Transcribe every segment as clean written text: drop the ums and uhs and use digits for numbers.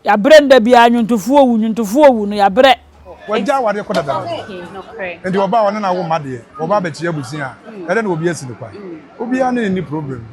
ya brenda bia Otumfuo wu no ya bre wajja wade ko dada ndi oba wona na wo made oba be chia busin a ede na obi asini kwa obi a na ni problem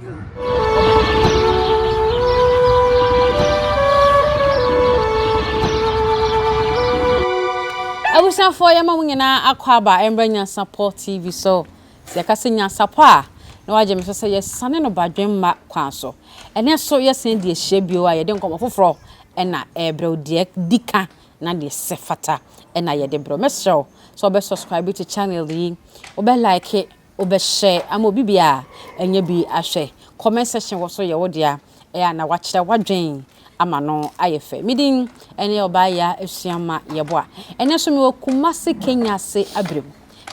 Abusanfo yama munyina akwaba embra Nyansapo TV so se kase Nyansapo a na waje meso se yesane no badwemma kwan so ene so yesen de ehia bio a yede nkomo foforo ena ebre de dika na de sefata ena yede bro meso so be subscribe to channel yi obe like obe share ama obi bia enye bi ahwe comment section wo so ye wo dia e na wachira wadwen ama no ayefe midin ene obaya esuama yebo a ene so me wakumase Kenya se abrem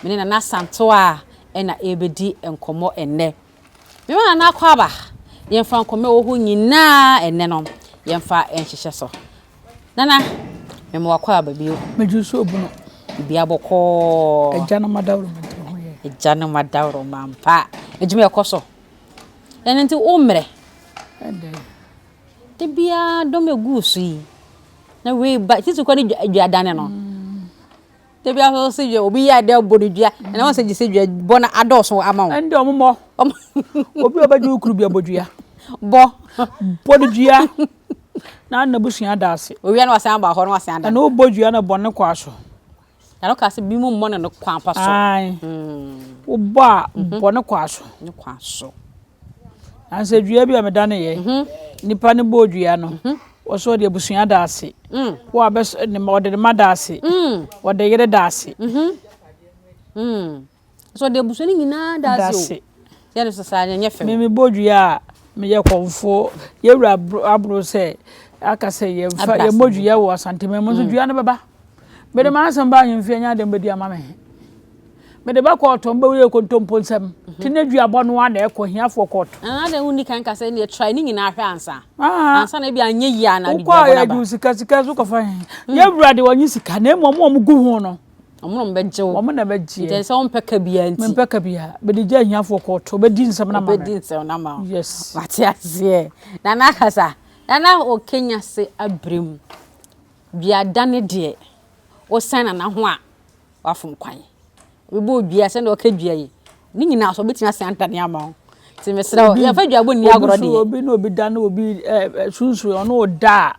me na Santo a ena ebedi enkomo enne me na akwaba yemfa nkome wo hu nyina enne no yemfa enhyehyɛ so nana me mo akwaba bio mejuso obuno bia boko ejana madawro mento hoye ejana madawro mampa ejume ekoso ene nti umre ende bia do megusu yi na we ba titi ko ni adwane no te bia so se obi ya de bodudua na won se ji se dua bona adoso ama won ende omo obi obaju kuru bia bodua bo bodudua na na busua daase owi na wasan ba ho na wasan da na bodua na bonne kwaso na no ka se bi mu mo na no kwampa so ai wo ba bonne kwaso ni kwaso anse dua bia medane ye nipa ne bodua no wo so de busua daase wo abes ne modde ma daase wo de yere daase so de busua ni nyina daase o ye no sasa nya fem me bodua me ye konfo ye wura abro se aka se ye fa ye bodua wo asanteme mo so dua ne beba me de ma asem ba nyemfia nya de mbedi ama me me de ba ko tombe we kontompo nsam tinadua bono a na ekohiafo koto de uni kan ka se ne try ni nyina ahwe ansa ansa na bia anye yi ana bi kwa ya ju sika so ko fa ye wura de wanyi sika na mo gu ho no omo no beje wo omo na beje nti se on peka bia nti me peka bia be de ja hiafo koto be di nsam na ma be di nsam na ma yes matiasie na na kasa na o Kenya se abrem bia dane de o sana na ho a wafum kwan we bo dua se na o ka dua yi ni nyina so betia se antane ama ti mesra ya fa dua bo ni agoro de obi no obi dane obi sunsu ono oda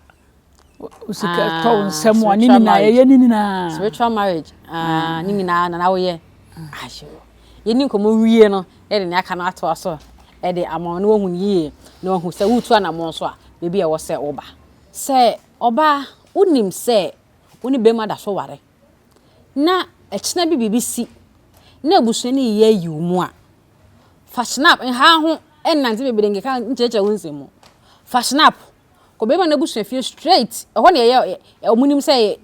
usika to nsem wa ni nyina ye ni nyina spiritual marriage ni nyina na wo ye ahyo ye ni nkomo wie no e de ne aka na ato aso e de ama no hu yie no hu se wutu ana mo so a bebi e wo se oba se oba unim se uni be ma da so ware na echina bibisi na ebusuani ye yimu a fashnap ha ho enante bebedenge ka ncheche wonsemu fashnap ko be ma na ebusuani fie straight ho ne ye omunim se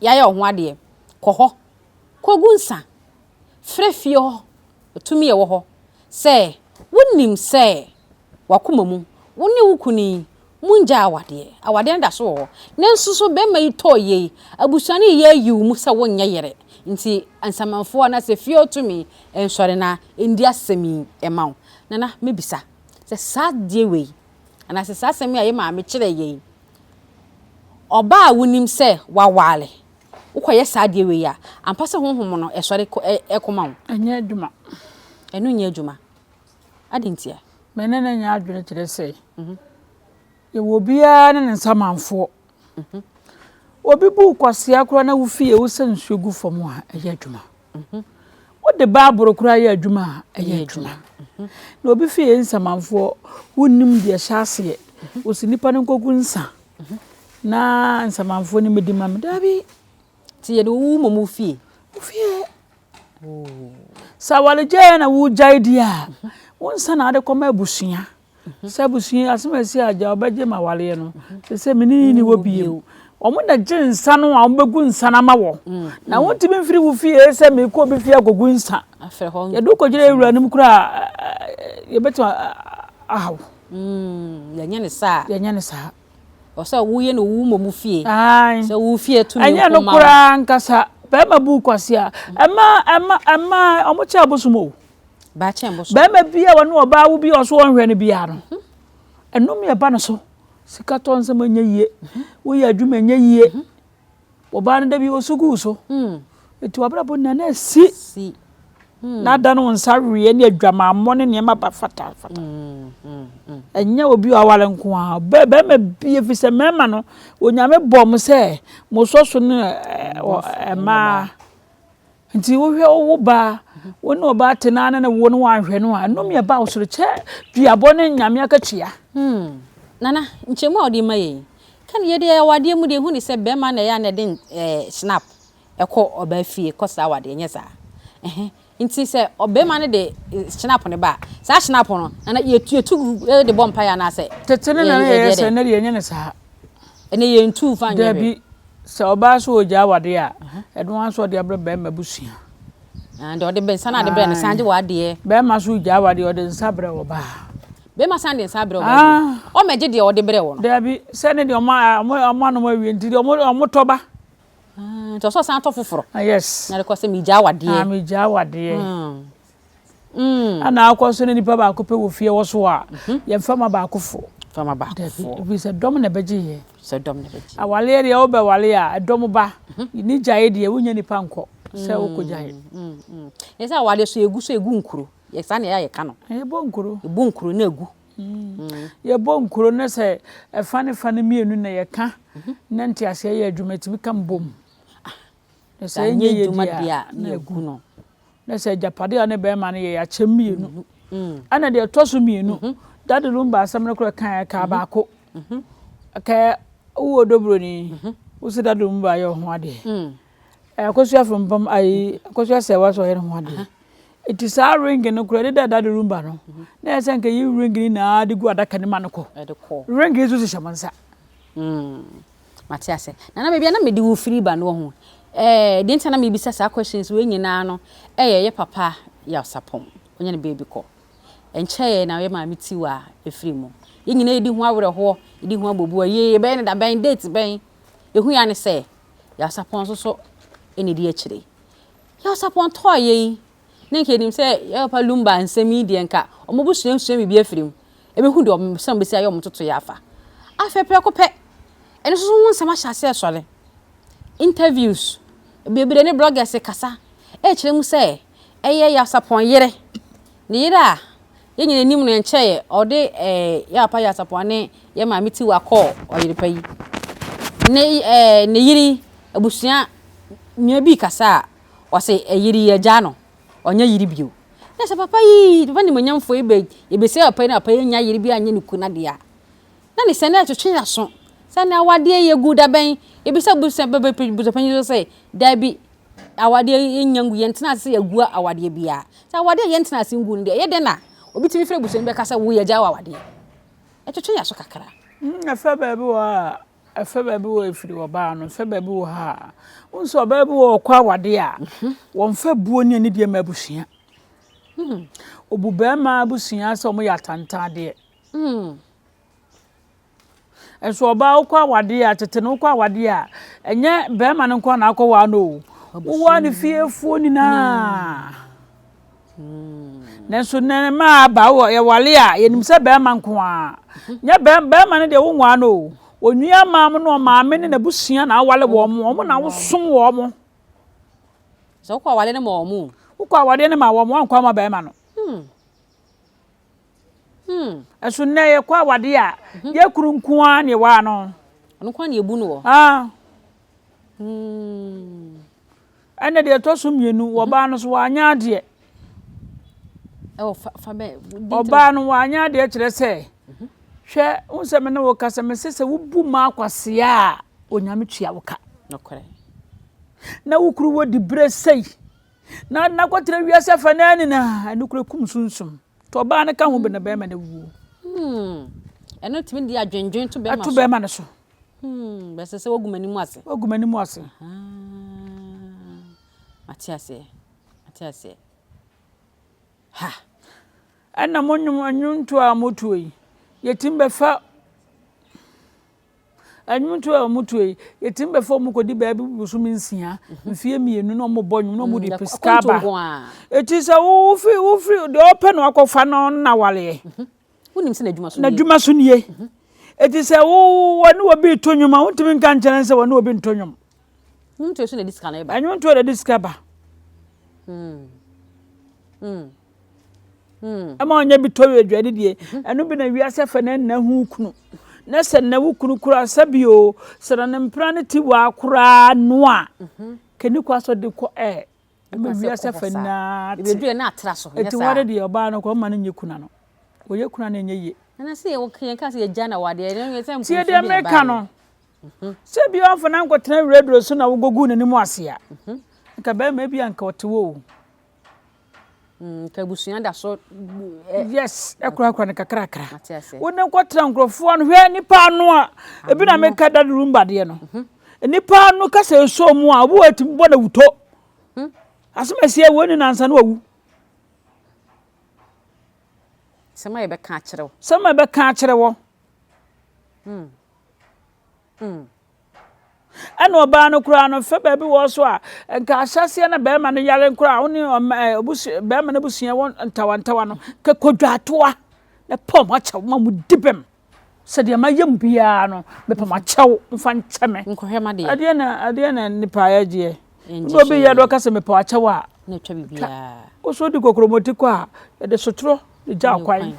ya ye ho ade ko ho ko gunsa frefie ho otumi ye wo ho se wonim se wakomamu woni wukuni munja awade nda so ho nenso so be ma yito ye abusuani ye yimu se wonye yere nti ansamanfo na se fie otumi ensore na ndi asemi emaw nana mebisa se sadie we ana se sasemi aye ma me kire ye oba wonim se wawale ukoye sadie we ya ampase honhom no esore ekomaw anya aduma enu nya aduma adintia menene nya adwene kire se ye wo bia ne nsamanfo obi bu kwase akura na wufie wo sansuo gu fom a eye adwuma wo de baaburo kura ye adwuma a eye adwuma na obi fie nsamanfo wonim de hyase wo sinipa ne nkogu nsa na nsamanfo ne medima medabi ti ye wo momu fie sawale je na wo jaidi a wo nsa na ade koma abusua sabusia asemasi aja obaje ma wale no se meni ni wo biem omo da je nsa no a ombegu nsa na ma wo na wontimi mfiri wo fie se me ko be fie agogu nsa afre ho ye do ko jire ewura nim kura ye beto ahaw ya nya ne sa o se wo ye no wo momu fie se wo fie tu anya no kura nkasa be ma bu kwase a ema omo cha bosumo ba chembo so be ma bia wo no oba wo bi oso onhwe no bia no enom ye ba no so sikaton se manya yie wo ya adwuma nya yie oba no da bi osugu so eti wabrabo na si na da no nsawe ne adwamammo ne ne maba fata enya obi awale nko a be ma bie fi se mema no onyame bom se mo so no ma nti wo hwe wo ba wo no ba tenana na wo no anhwe no a no me ba wo so che duabo ne nyame akatua nana nchemu odi maye kan ye de wade mu de hu ni se be ma na ya na de snap ekọ oba fie kosa wade nya sa nti se obe ma ne de snap ne ba sa snap no na ye tu de bompa ya na se tetene na ye se na de nya ne sa ene ye ntu fa nya be se oba so oja wade a edo an so de abre be ma busua and ode ben sana de bre ne sanje wade be ma so oja wade ode nsa bre oba be ma sande nsa bre oba o meje de ode bre wo no da bi se ne de o ma no ma wi nti de o toba to so san to foforo yes na de ko se mi ja wade mi ja wade ana akọ so ne nipa ba ko pe wo fie wo so a ye mfama ba akofo fama ba akofo bi se dom na beje ye se dom na beje awale ere o be wale a dom ba ni jaye de wonya nipa nko se wo ko jaye yesa awale so egu nkuro ye sa na ya ye ka no bo nkuro na egu ye bo nkuro na se fane mienu na ye ka na nti ase ye adwumati bi kam bom se nye ye dia na egu no na se japade ne be ma ne ye ya chemienu ana de toso mienu dade lumba asam ne kro kan ka ba ko ka wo dobro ni wo se dade lumba ye ho ade akosua from ai akosua se wa so ye ho ade it is our ring no kro de dade lumba no na se nka yi ring ni na de gu adaka ne ma no ko ring is so shamansa Matiase na bebia na medi wo free ba no ho de ntana me bisa sa questions we nyina no ye papa ya Sarpong onye ne baby ko enche na we ma meti wa efri mu ye nyina edi ho awre ho edi ho abobu ye be ne da ben date ben ehu ya ne se ya Sarpong so eni di akire ya Sarpong to ye ne nke nim se ya papa lumba nsemi di enka omobu suem bi efri mu ebe hu de omsam be se ya omtoto ya afa afepe ko pe ene so won sama hyase sole interviews bebere ne bloggers kasa kire mu se eye ya Sarpong yere ne yere a ye nyina nim no enche ode ya pa ya Sarpong ne ye ma meti wa call oyere payi ne yiri abusua nya bi kasa o se yiri ya ja no onya yiri bio na se papa yi bani manyamfo ebe se papa na papa nya yiri bi anya ne kuna de a na ne se na twetwe ya so sana awade ye guda ben ebisa busa bebe busa panyi so say dabi awade yenyangu yentena se yagua awade bia sa awade yentena se ngu nde ye de na obi timi fere busa be kasa wo yaja awade etwetwe ya so kakara afa baby wo efiri wo ba no fa baby wo ha unso baby wo kwa awade a won fa buo ni ani de ma busua obu be ma busua so mo ya tantan de enso oba kwa wade a tete no kwa wade a enye be ma nko na akwa no wo ni fiefuo ni na nenso nene ma ba wo ye wale a yenim se be ma nko a nya be ma ne de wo nwa no onua ma mo no ma me ne na busua na wale wo mo na wo som wo mo so kwa wale ne mo mo kwa wade ne ma wo mo anko ma be ma no Aso na ye kwa wade a ye kuru nko a ne wa no no kwa ne ebu no ene de to so mienu wo ba no so anya de fa be oba no anya de kire se hwe unse me ne wo kasa me sese wo bu ma akwase a onyame tua wo ka nokore na wo kuru wo di bresei na kwatre wiase fa na ani na nukure kum sunsum to ba ne ka ho be na be ma na wu eno timi di adwenjwen to be ma to be ma ne so be sese wogumani mu ase Matiase ha ana monyum anyuntu a motuoi yetimbe fa anyuntu a motuoi yetimbe fa mu kodi baabi busumi nsia mfie mienu no mo bonyum no mo di piskaba etisa wo fi de open no akofa no na wale wonim se na dwuma so na dwuma so nie It is a one will be to you, mountain can chance one will be to you. To the discount. I want to discover. Among your Victoria dreaded ye, and no been a Yasef and na who knu. Nessa na wukunu kura sabio, Saranam pranity wa kura noa. Can you cross the co air? And maybe Yasef and not trasso. It's what the Obano common in Yukunano. Or Yukunan in ye. And I say, okay, I can't see a Jana what they don't see the Americano. Sabio for Uncle Ten Red Rose, I will go good in the Mosia. Cabell may be uncle to woo. Kabusian that sort. Yes, a crack on a cracker. Wouldn't what uncle for one where any panoa. A bit I make that room by the end. And the pan no case so more word to what I talk. As I say, one in answer. Some may be catcher. Some may be catcher. And no bano crown of February was what, and Cassasian a bearman and yelling crown on bush bearman a bush one and Tawano, Cacodratua, the poor much of one would dip him. Said my young piano, but my chow, fan chame, Adiana, Nipaia, and go be your doctor, me poachawa. No trebia. Also, the Cocomotiqua, the Sotro, the jar quite.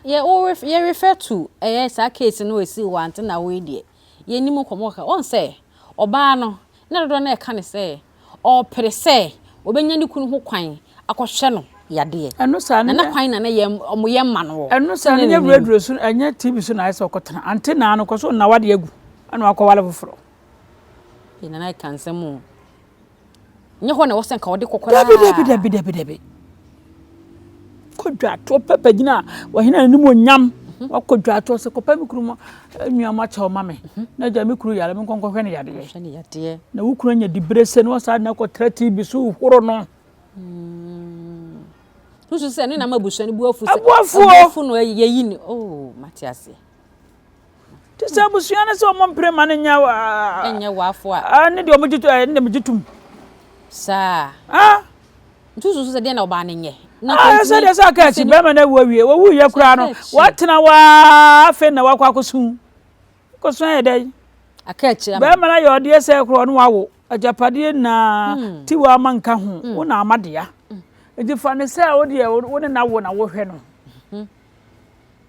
Ye refer to a case in we see one and away dear. Ye ni mo komoka on say oba no na do na e ka ne say o pere say obenya ni kunu ho kwan akohwe no yade eno sa na kwan na ye omoye ma no eno sa na radio so anya TV so na ese okotana antena no koso na wade agu ana akowale foforo ina na kan semu nye ho na wo sen ka wode kokora dabi kodwa to papa gina wa hina ni mo nyam wakodwa to se kopa mikuru mo nuama cha mame na ja mikuru yale me konko hwe ne yade na wukuru nya dibrese no sa na ko 30 bi so horo no tusu se ni na mabuso ni buafu no yeyi ni oh matiase tisa busu ya na se o mo prema ne nya wa enya wafo a ne de o mojitu ne mojitum sa tusu se de na oba ne nye na said as I catch him, Bemana, wo ye crown. What na wa fe na wa kwa kosu. Kosu e dey. I catch him. Bemana your dear say crown wa a japade na ti wa manka ho. Wo na amadea. Enti fa ne say wo de wo na wo hwe no.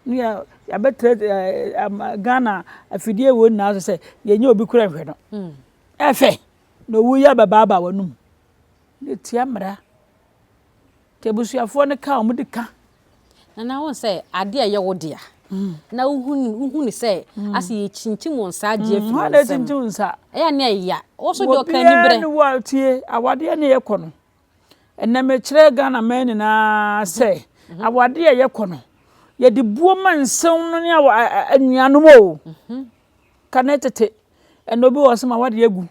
Ya betre Ghana afidie wo na say ye nya obi kura hwe no. Efe no wo ya baba wanum. Ne tia mra. Tebusuafo ne ka omudika na won say ade aye wodia na uhu ni say ase ye chinchim won sa age afi ha na chinchim nsa ya na ya wo so de oka ni bre ne wa tie awade ne ye kono ena me kire Ghana men na say awade ye kono ye de buo mansen no ne anuanom o kanetete eno bi wo sema awade agu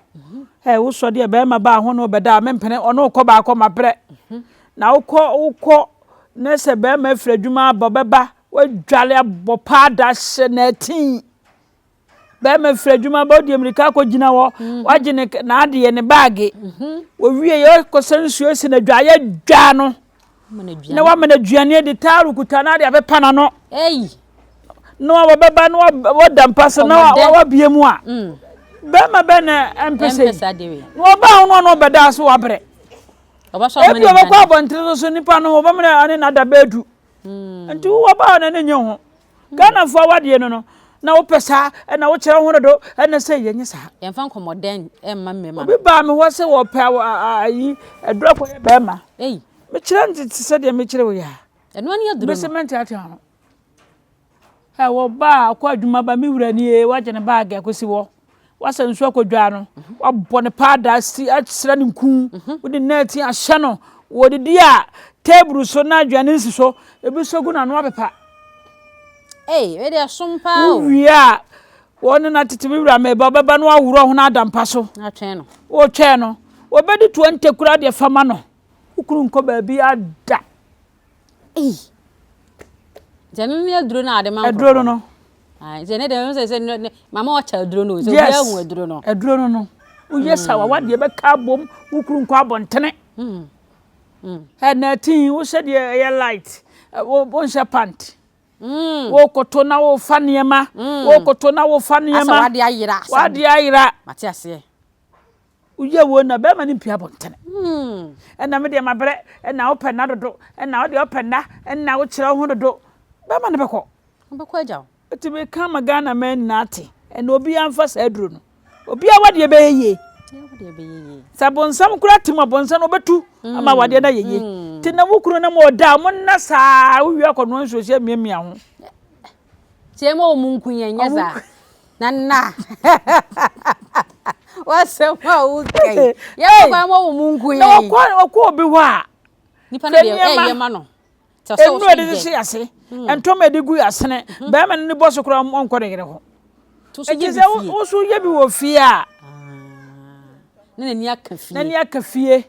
wo so de be ma ba ho no beda mempene ono ko ba ko mabre na uko na se be ma afradwuma bobeba wadwale abopa da hye na tin be ma afradwuma ba di America ko gina wo wagine na ade ne baage wo wie ye ko sansuo esi na dwaye dwa no na wa mana duane de taru kuta na ade abepa na no no wa beba no wa dampasa na wa biemu a be ma be na empese no ba no no beda so wa bre ebi obakwa bontre so nipa no obamre ane na da bedu nti wo ba na ne nye ho Ghana fo awade no na wo pesa na wo kire ho do na say yenye sa yemfa nkomoden emma mmema obi ba me ho se wo pa ayi edrop ye be ma me kire nti se de me kire wo ya eno ane aduro me cement ati ho ha wo ba akwa adwuma ba me wura ni e waje ne bag akosi wo wasansu akodwa no wabone pada si atsira ne nku wodi net ahye no wodi dia table so na adwane nsi so ebi so gu na no apepa we dey asompa o wia wona na titimi wura me baba no awuro ho na adampa so atwen no wo twen no obedi 20 kura de fama no ukuru nko ba bi ada janu ni aduro na adema aduro no zene de say mama wa cha aduro no so bia hu aduro no uye sawa wade be ka bom ukuru nko abontene na tin wo se de ye light wo sha pant wo koto na wo fa niema wo koto na wo fa niema asa wade ayira mate ase uye wo na be ma ni pia bontene na me de mabre na wo pena dodo na wo de opena na wo kire ho dodo be ma ne beko agyaw ti be kan magana men nati na obi amfa sa aduro no obi a wade be yeye sabonsam kura timo bonsa no betu ama wade na yeye ti na wukuru na mo da mo na sa wo wi akono nso se miamia ho tie mo munkunye nyeza na wasema okay ya kwa mo munkunye na kwa obi wa nipa na de ye ma no te so so de se ase entoma de gu asene be ma ne boso kura onko de gere ho ejize wo so ye bi wo fie a na ni akafie na ni akafie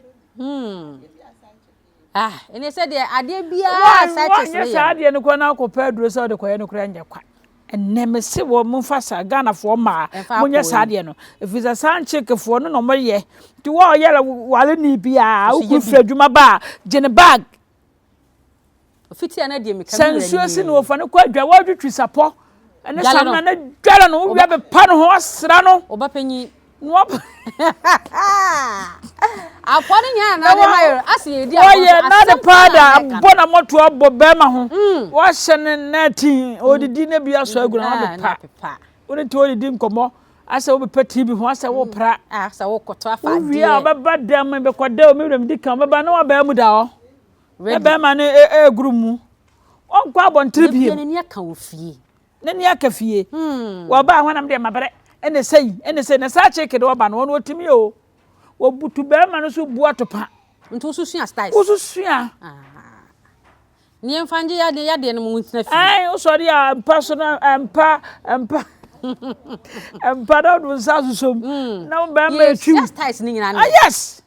ene se de ade bia site se ya ade ne ko na akopɛ duro se de koye ne kura nya kwa enne se wo mfa sa Ghana fo ma munye sa ade no efisa sanchike fo no mo ye ti wo yele wale ni bia ukru fi adwuma ba gene bag ofiti ana de me kamera ni sansuo si no fa ne ko adwa wo dwetwi sapo ene samna na dwala no wo be pa no ho asra no obapanyi no apone nya na de mayo asi di apo oye na de pada bona moto abo be ma ho wo hye ne neti odidi na bia so aguna na pa woni to odidi nkomo asa wo be pati bi ho asa wo pra asa wo koto afa de wi a be badam be koda o me di kan be ba na wa ba mu da o be ma ne gurumu onko abontre bi ne ne aka wo fie ne ne aka fie wo ba hwanam de mabere ene sei na sa cheke de wo ba no wo otimi o wo butu be ma no so bu atopa nto so sua styles wo so sua ni emfanje ya de no mu ntina fie ai o so dia mpa so na mpa da do sa so som na be ma etwi styles ni nyina ah yes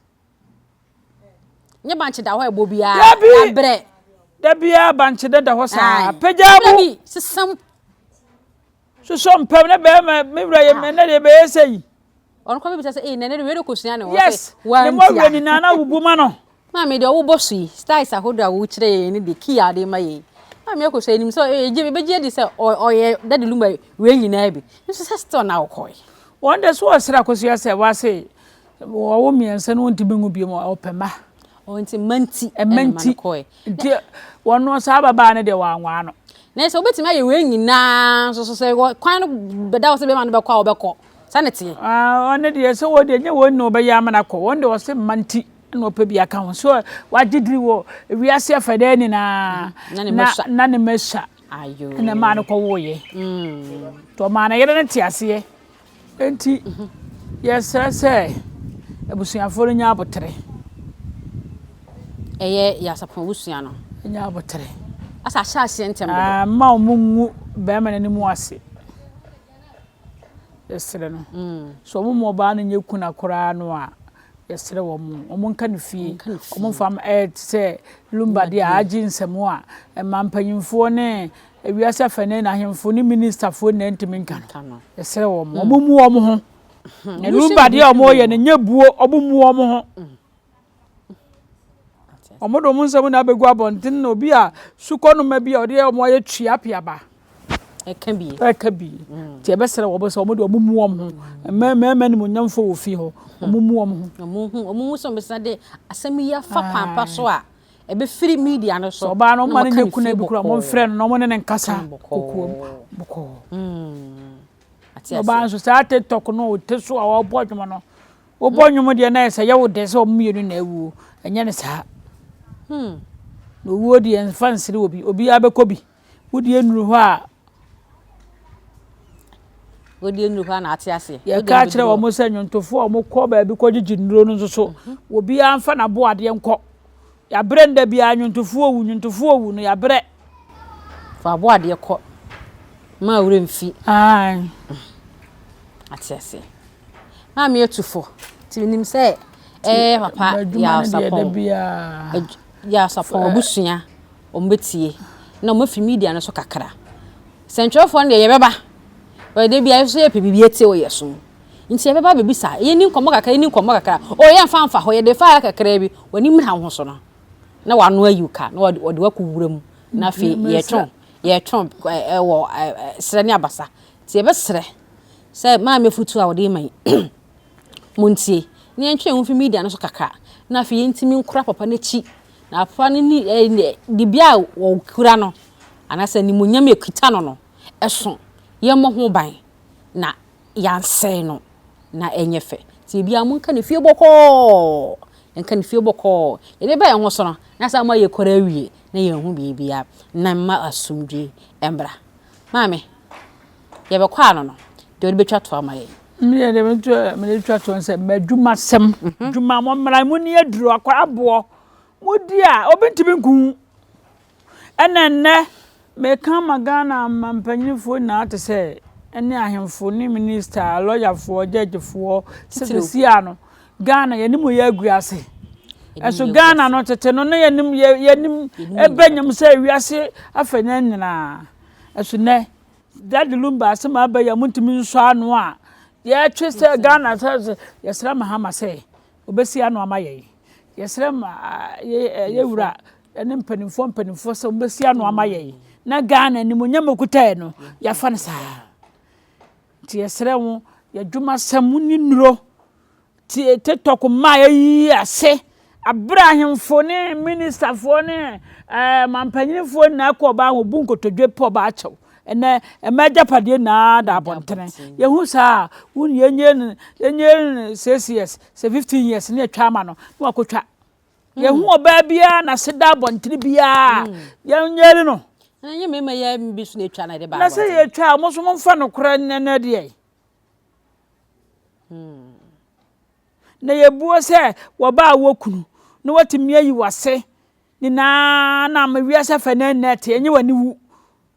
nye banche da ho ebo bia ya bre da bia banche da ho sa pejabu sesam so som pam na be ma me wura ye me na de be sei on ko be say nene we do kosua ne wo say wa mo wani na na wubu ma no ma me de wo bosu styles ahodo a wo kire ye ni de kia de ma ye ma me ko say nim so je be je di say oye da de lumba we nyina bi so say still na wo koi one day so asira kosua say wa say wo miense no nti bengu bi mo opema onti manti koi nti wono sa baba ne de wa anwa no na so betimi aye we nyina so say kwan no beda wo say be ma no be kwa wo be ko sanity one de so wo de nye wo no be ya mana ko one de wo say manti no pe bia ka ho so wa gidiri wo wi ase afade ni na ne mesha ayo na ma no ko wo ye to ma na yere ne ti ase enti yes say ebusuafo nya abotre eye ya Sarpong busua no nya abotre asa ase ntem ma o mungu be ma ne mu ase yesere no so mo ba no nye kuna kora no a yesere wo mo nka ne fie mo fam se lumba dia agi nsemo a mampanyimfo ne ewiase afane na ahemfo ne minister fo ne ntimi nka no yesere wo mo mu wo mo ho ne lumba dia mo ye ne nyabuo obumu wo mo ho omodo mo nsemo na begu abonten na obi a sukonu ma bia ode mo ye twa Appiah ba ekabi ti ebesere wo bose omodo omumu wo me ni munyamfo wo fi ho omumu wo omumu so besa de asemi ya fa pampa so a ebe free media no so ba no man nyekuna bi kura mo mfre no mo ne nkasa kokuom boko ati ba so sa TikTok no te so a wo bodwom no wo bodwom de na ese ye wo de se omumienu na ewu enye ne sa no wo de fansiri obi abekobi wo de enuru ho a odi enu ha na ate ase ya ka kire wo mo sanyuntofo o mo ko ba bi ko gigi nduro no so obi amfa na bo ade nko ya brenda bi anyuntofo owu no ya bre fa bo ade ko ma wure mfi ai ate ase ma me etufo ti nim se papa ya Sarpong ya Sarpong busua o mbetie na mo fi media no so kakra sentrofo no ye beba we de bia so ye pebibi ete o yeso nti ye beba bebi sa ye ni nkomo kakra o ye mfa ho ye de fa kakra bi wani mra ho so no na wano ayuka na wode wakuwura mu na fe ye ye twon wo sere ne abasa ti ye be sere say ma me futu a wo de man muntie ne entwe hu fi media no so kakra na afi yentimi nkura papa na chi na papa ni di bia wo kura no anasa ni munyam ekita no eso ye mo ho ban na yanse no na enyefe ti bia mun kan fie boko enkan fie boko ye ba ye ho so no na sa ma ye kora wie na ye hu bibia na ma asumdwe embra mame ye be kwa no de betwa to amaye me de betwa to nse madwuma sem dwuma mo mra mu ne aduru akwa abo mudi a obintimi nku enenne me kan magana mampanyifo na ate se ene ahemfo ni minister lawyerfo judgefo sibisia no Ghana yenimu ye aguase eso Ghana no tete no ne yenim ebenyam se wiase afanya nyina eso ne dadi lumba asema abaya muntimi nso ano a ye twese Ghana se yesra mahama se obesi ano amaye yesra ye wura ene mpanimfo se obesi ano amaye na Ghana ni munyam kutai no ya fa ne saa ti yesra wo ya dwuma samuni nuro ti TikTok ma yi ase Abrahimfo ne ministerfo ne mampanyinfo na akoba wo bunkotodwe po ba achew ene emajapade na da bontene ye hu sa won yenye 6 years 15 years ne atwa ma no na akotwa ye hu oba bia na seda bontene bia ye nyere no anye mema ya mbisu na atwa na de ba na se ye atwa mo so mo mfa no kora ne de na ye buo se wo ba wokunu no watimi ayi wase ni na mawiase fa na net enye wani wu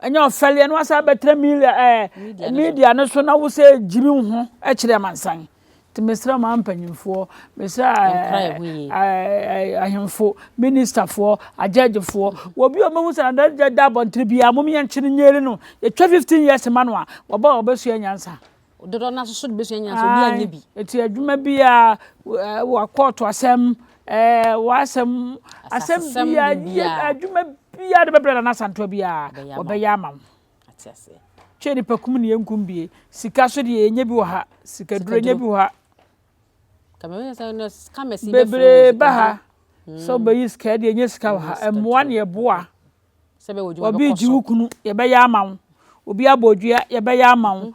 enye ofele no wasa betra media no so na wo se jimi ho e kire mansan ti mesra ma mpanyimfo mesra ahemfo ministerfo ajagefo wo bi o mahu sa na da bontre bia mom ye nkire nyere no ye 15 years ma no a wo ba obesu anyansa dodo na so besu anyansa obi anye bi eti adwuma bia wa court asem wasem asem bia adwuma bia de bebra na santo bia obeya ama atiase cheni pakum ne yankum bie sika so de enye bi wo ha sika duro enye bi wo ha kameme sa no skamesi bebre ba ha so be yi sika de enye sika wo ha emwa ne boa sebe wodwuma obi ji wukunu ye beya ama wo obi abodua ye beya ama wo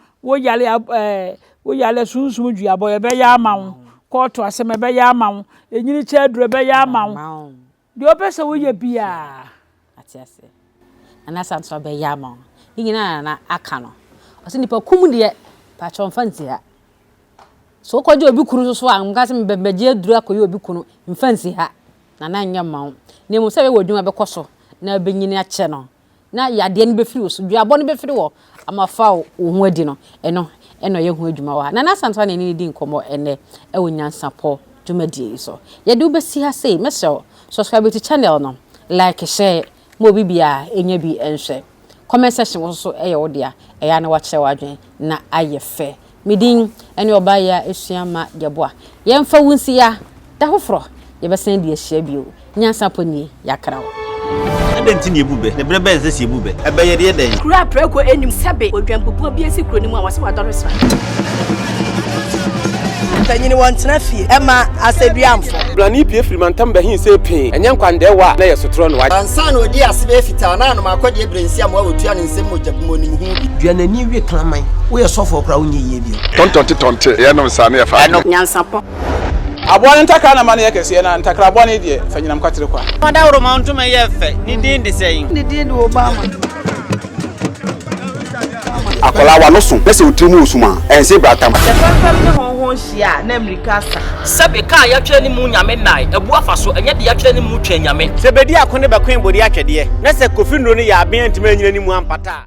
wo yale sunsun dua bo ye beya ama wo koto aseme be ya mawo enyini che adure be ya mawo de opese wo ye bia atiase anasa nso be ya mawo nyina na aka no ose nipa kum de pa chonfanti ha so kwaje obi kuru so a ngase mbebeje adure akoye obi kunu mfansi ha na nya mawo ne mu se be wodwuma be koso na be nyini ache no na yade ne be firi wo so duabo ne be firi wo amafa wo ho adi no eno ye hu adwuma wa na santo na ni di nkomo ene ewo Nyansapo dwumadi so ye de obesi ha sei mesel subscribe to channel no like share mo bibia enya bi enhwe comment section wo so eye wo dia eya na wa kire wadwen na ayefe midin ene oba ya esuama yeboa ye mfa wunsi ya da hofro ye besen di ehia bio Nyansapo ni yakrawo Denti ni ebube ne brebe ense si ebube ebeye de den kura preko enim sebe odwampopo bi esi kuro ni mu awase wadoresra tanyini wantena fie ema aseduamfo blani pie frimantam behin se pin enya nkwande wa na yesotro no wa ansa na odi asebe fita na no makode ebrensi am wa wotua ne nsem mojabumo ni hu duanani wie klaman wo ye sofo kra wo nye ye bio tontonte ye no nsa na ye fa Nyansapo abone ntakra na mane ye kese na ntakra abone de fanyinam kwatere kwa mada woro ma ntuma ye fe ni din de sein ni din de Obama akola wa no so pese otimu osuma ense bratam fam ne honhon hia na America sa sebe ka ya twa ni mu nyame nai ebu afaso enye de ya twa ni mu twa nyame sebedi akone bekwen bodi atwede na se kofi nro ni ya aben ntima nyina ni mu ampata